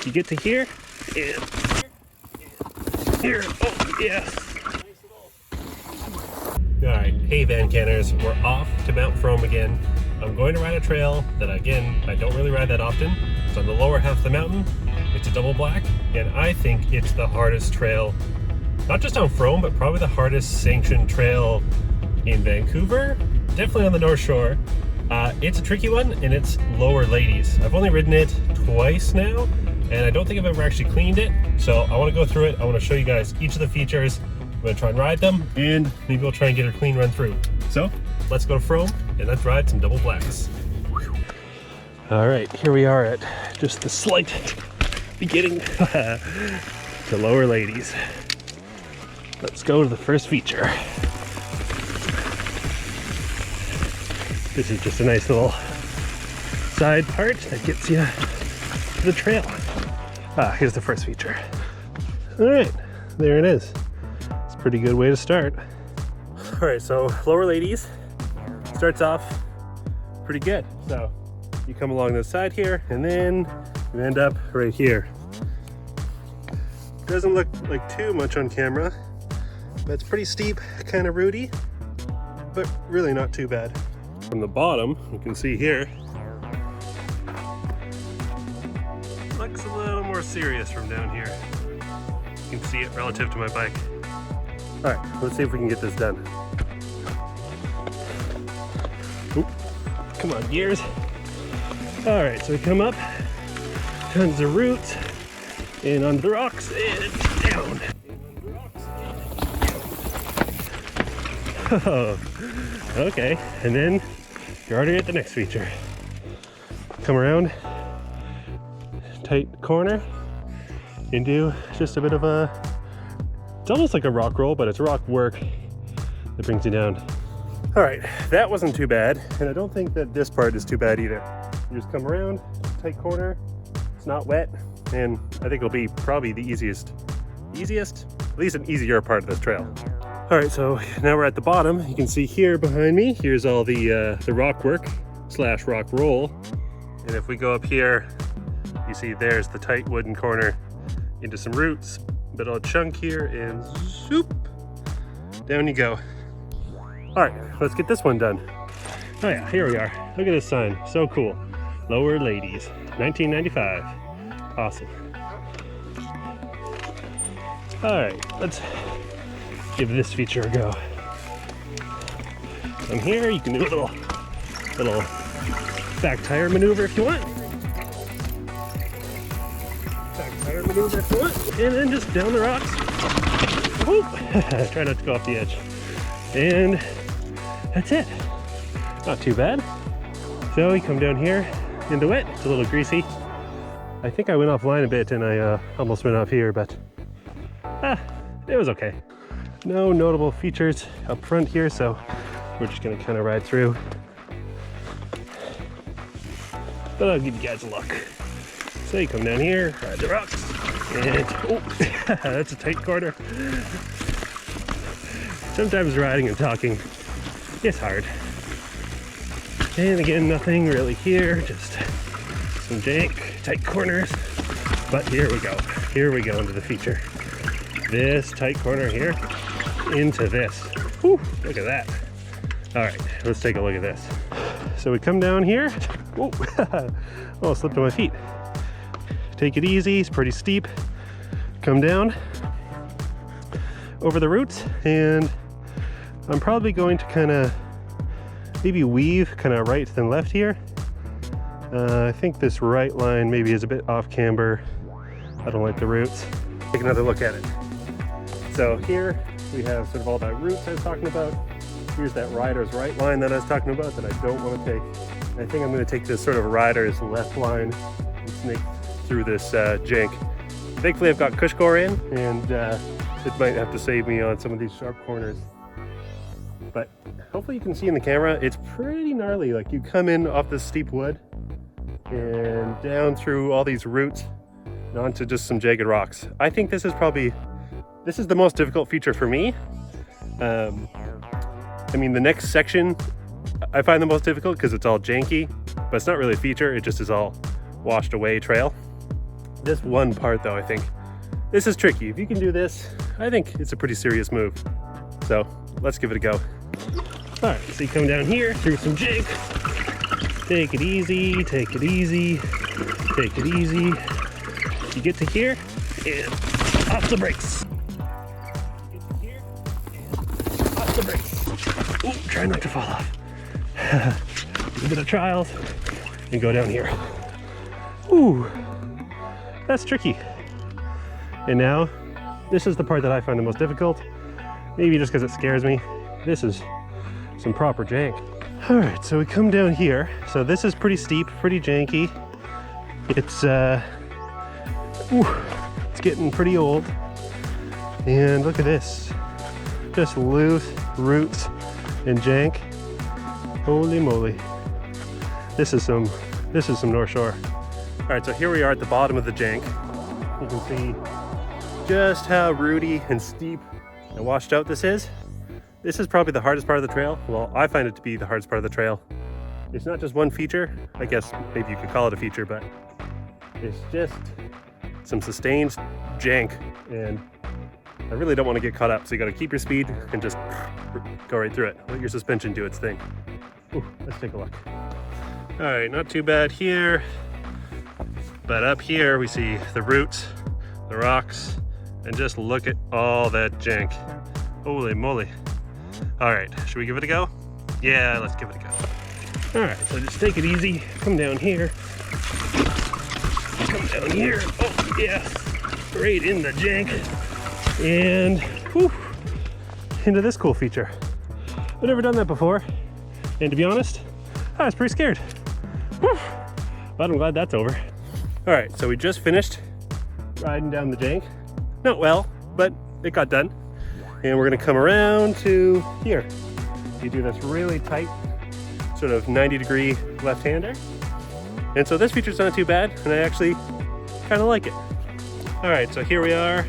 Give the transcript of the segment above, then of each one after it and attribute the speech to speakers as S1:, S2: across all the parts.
S1: You get to here, and here. Oh, yes. Alright, hey VanCanners, we're off to Mount Frome again. I'm going to ride a trail that, again, I don't really ride that often. It's on the lower half of the mountain. It's a double black, and I think it's the hardest trail, not just on Frome, but probably the hardest sanctioned trail in Vancouver. Definitely on the North Shore. It's a tricky one, and it's Lower Ladies. I've only ridden it twice now, and I don't think I've ever actually cleaned it. So I want to go through it. I want to show you guys each of the features. I'm going to try and ride them, and maybe we'll try and get a clean run through. So let's go to Frome, and let's ride some double blacks. All right, here we are at just the slight beginning to Lower Ladies. Let's go to the first feature. This is just a nice little side part that gets you to the trail. Here's the first feature. All right, there it is. It's a pretty good way to start. All right, so Lower Ladies starts off pretty good. So you come along this side here, and then you end up right here. Doesn't look like too much on camera, but it's pretty steep, kind of rooty, but really not too bad. From the bottom, you can see here, looks a little more serious from down here. You can see it relative to my bike. All right, let's see if we can get this done. Oop, come on, gears. All right, so we come up, tons of roots, and onto the rocks, and down. Oh, okay, and then you're already at the next feature. Come around, tight corner, and do just a bit of a, it's almost like a rock roll, but it's rock work that brings you down. All right, that wasn't too bad, and I don't think that this part is too bad either. You just come around, tight corner, it's not wet, and I think it'll be probably the easiest, at least an easier part of this trail. All right, so now we're at the bottom. You can see here behind me, here's all the rock work / rock roll. And if we go up here, you see there's the tight wooden corner into some roots, but I'll chunk here and zoop, down you go. All right, let's get this one done. Oh yeah, here we are. Look at this sign, so cool. Lower Ladies, 1995. Awesome. All right, let's give this feature a go. From here, you can do a little back tire maneuver if you want. Back tire maneuver if you want. And then just down the rocks. Whoop. Try not to go off the edge. And that's it. Not too bad. So we come down here into it. It's a little greasy. I think I went offline a bit and I almost went off here, but it was okay. No notable features up front here, so we're just gonna kind of ride through. But I'll give you guys a look. So you come down here, ride the rocks, and oh, that's a tight corner. Sometimes riding and talking is hard. And again, nothing really here, just some jank, tight corners. But here we go. Here we go into the feature. This tight corner here into this. Whew, look at that. All right, let's take a look at this. So we come down here. Whoa, oh, I slipped on my feet. Take it easy, it's pretty steep. Come down over the roots, and I'm probably going to kind of maybe weave kind of right then left here. I think this right line maybe is a bit off camber. I don't like the roots. Take another look at it. So here we have sort of all that roots I was talking about. Here's that rider's right line that I was talking about that I don't want to take. I think I'm going to take this sort of rider's left line and snake through this jank. Thankfully I've got Cushcore in, and it might have to save me on some of these sharp corners. But hopefully you can see in the camera, it's pretty gnarly. Like you come in off this steep wood and down through all these roots and onto just some jagged rocks. I think this is the most difficult feature for me. I mean, the next section I find the most difficult because it's all janky, but it's not really a feature, it just is all washed away trail. This one part though, I think this is tricky. If you can do this, I think it's a pretty serious move. So let's give it a go. All right, so you come down here through some jig. Take it easy, take it easy, take it easy. You get to here and off the brakes. Get to here and off the brakes. Ooh, try not to fall off. A bit of trials and go down here. Ooh, that's tricky. And now, this is the part that I find the most difficult. Maybe just because it scares me. This is some proper jank. All right, so we come down here. So this is pretty steep, pretty janky. It's it's getting pretty old. And look at this, just loose roots and jank. Holy moly, this is some North Shore. All right, so here we are at the bottom of the jank. You can see just how rooty and steep and washed out this is. This is probably the hardest part of the trail. Well, I find it to be the hardest part of the trail. It's not just one feature. I guess maybe you could call it a feature, but it's just some sustained jank, and I really don't want to get caught up. So you got to keep your speed and just go right through it. Let your suspension do its thing. Ooh, let's take a look. All right, not too bad here, but up here we see the roots, the rocks, and just look at all that jank. Holy moly. All right, should we give it a go? Yeah, let's give it a go. All right, so just take it easy. Come down here. Come down here. Oh, yeah. Right in the jank. And whew, into this cool feature. I've never done that before. And to be honest, I was pretty scared. Whew. But I'm glad that's over. All right, so we just finished riding down the jank. Not well, but it got done. And we're gonna come around to here. You do this really tight, sort of 90-degree left-hander. And so this feature's not too bad, and I actually kind of like it. All right, so here we are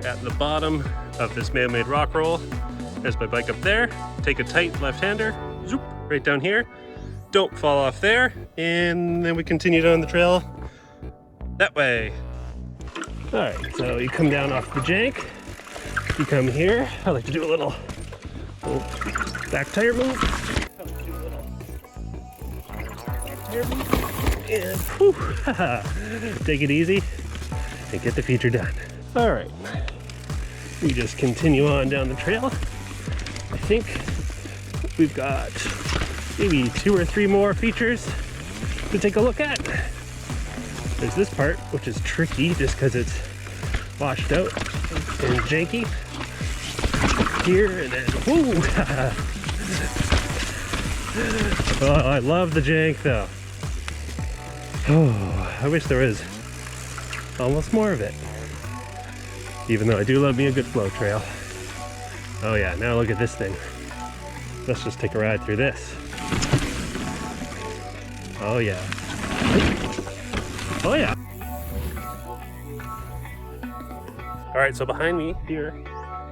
S1: at the bottom of this man-made rock roll. There's my bike up there. Take a tight left-hander, zoop, right down here. Don't fall off there. And then we continue down the trail that way. All right, so you come down off the jank. You come here. I like to do a little back tire move. I like to do a little back tire move. And whew, take it easy and get the feature done. All right, we just continue on down the trail. I think we've got maybe 2 or 3 more features to take a look at. There's this part, which is tricky just because it's washed out and janky. Here and then, whoo! Oh, I love the jank though. Oh, I wish there was almost more of it. Even though I do love me a good flow trail. Oh yeah, now look at this thing. Let's just take a ride through this. Oh yeah. Oh yeah. All right, so behind me here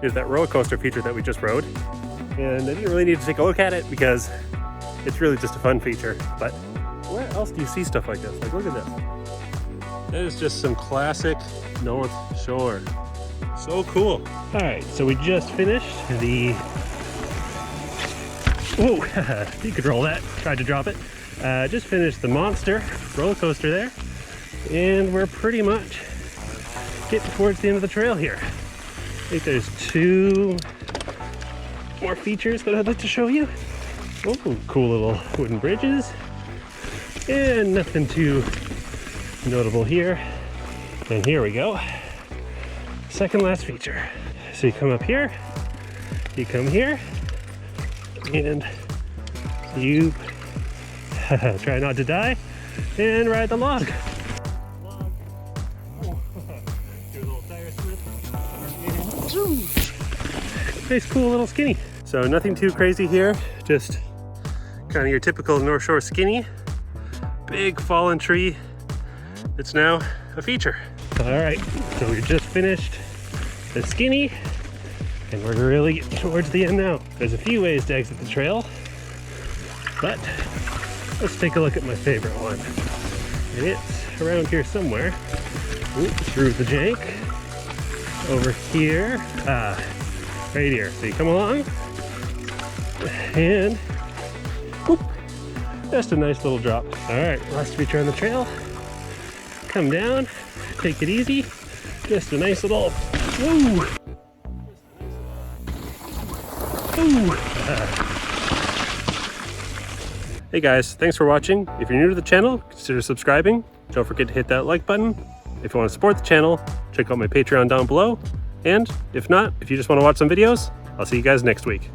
S1: is that roller coaster feature that we just rode. And I didn't really need to take a look at it because it's really just a fun feature. But where else do you see stuff like this? Like, look at this. That is just some classic North Shore. So cool. All right, so we just finished the, whoa, you could roll that, tried to drop it. Just finished the monster roller coaster there. And we're pretty much getting towards the end of the trail here. I think there's 2 more features that I'd like to show you. Oh, cool little wooden bridges. And nothing too notable here. And here we go. Second last feature. So you come up here, you come here, and you try not to die and ride the log. Nice, cool little skinny. So nothing too crazy here, just kind of your typical North Shore skinny. Big fallen tree. It's now a feature. All right, so we just finished the skinny, and we're really getting towards the end now. There's a few ways to exit the trail, but let's take a look at my favorite one. And it's around here somewhere. through the jank. Over here. Right here. So you come along. And whoop, just a nice little drop. All right, last feature on the trail. Come down, take it easy. Just a nice little woo. Woo. Hey guys, thanks for watching. If you're new to the channel, consider subscribing. Don't forget to hit that like button. If you want to support the channel, check out my Patreon down below. And if not, if you just want to watch some videos, I'll see you guys next week.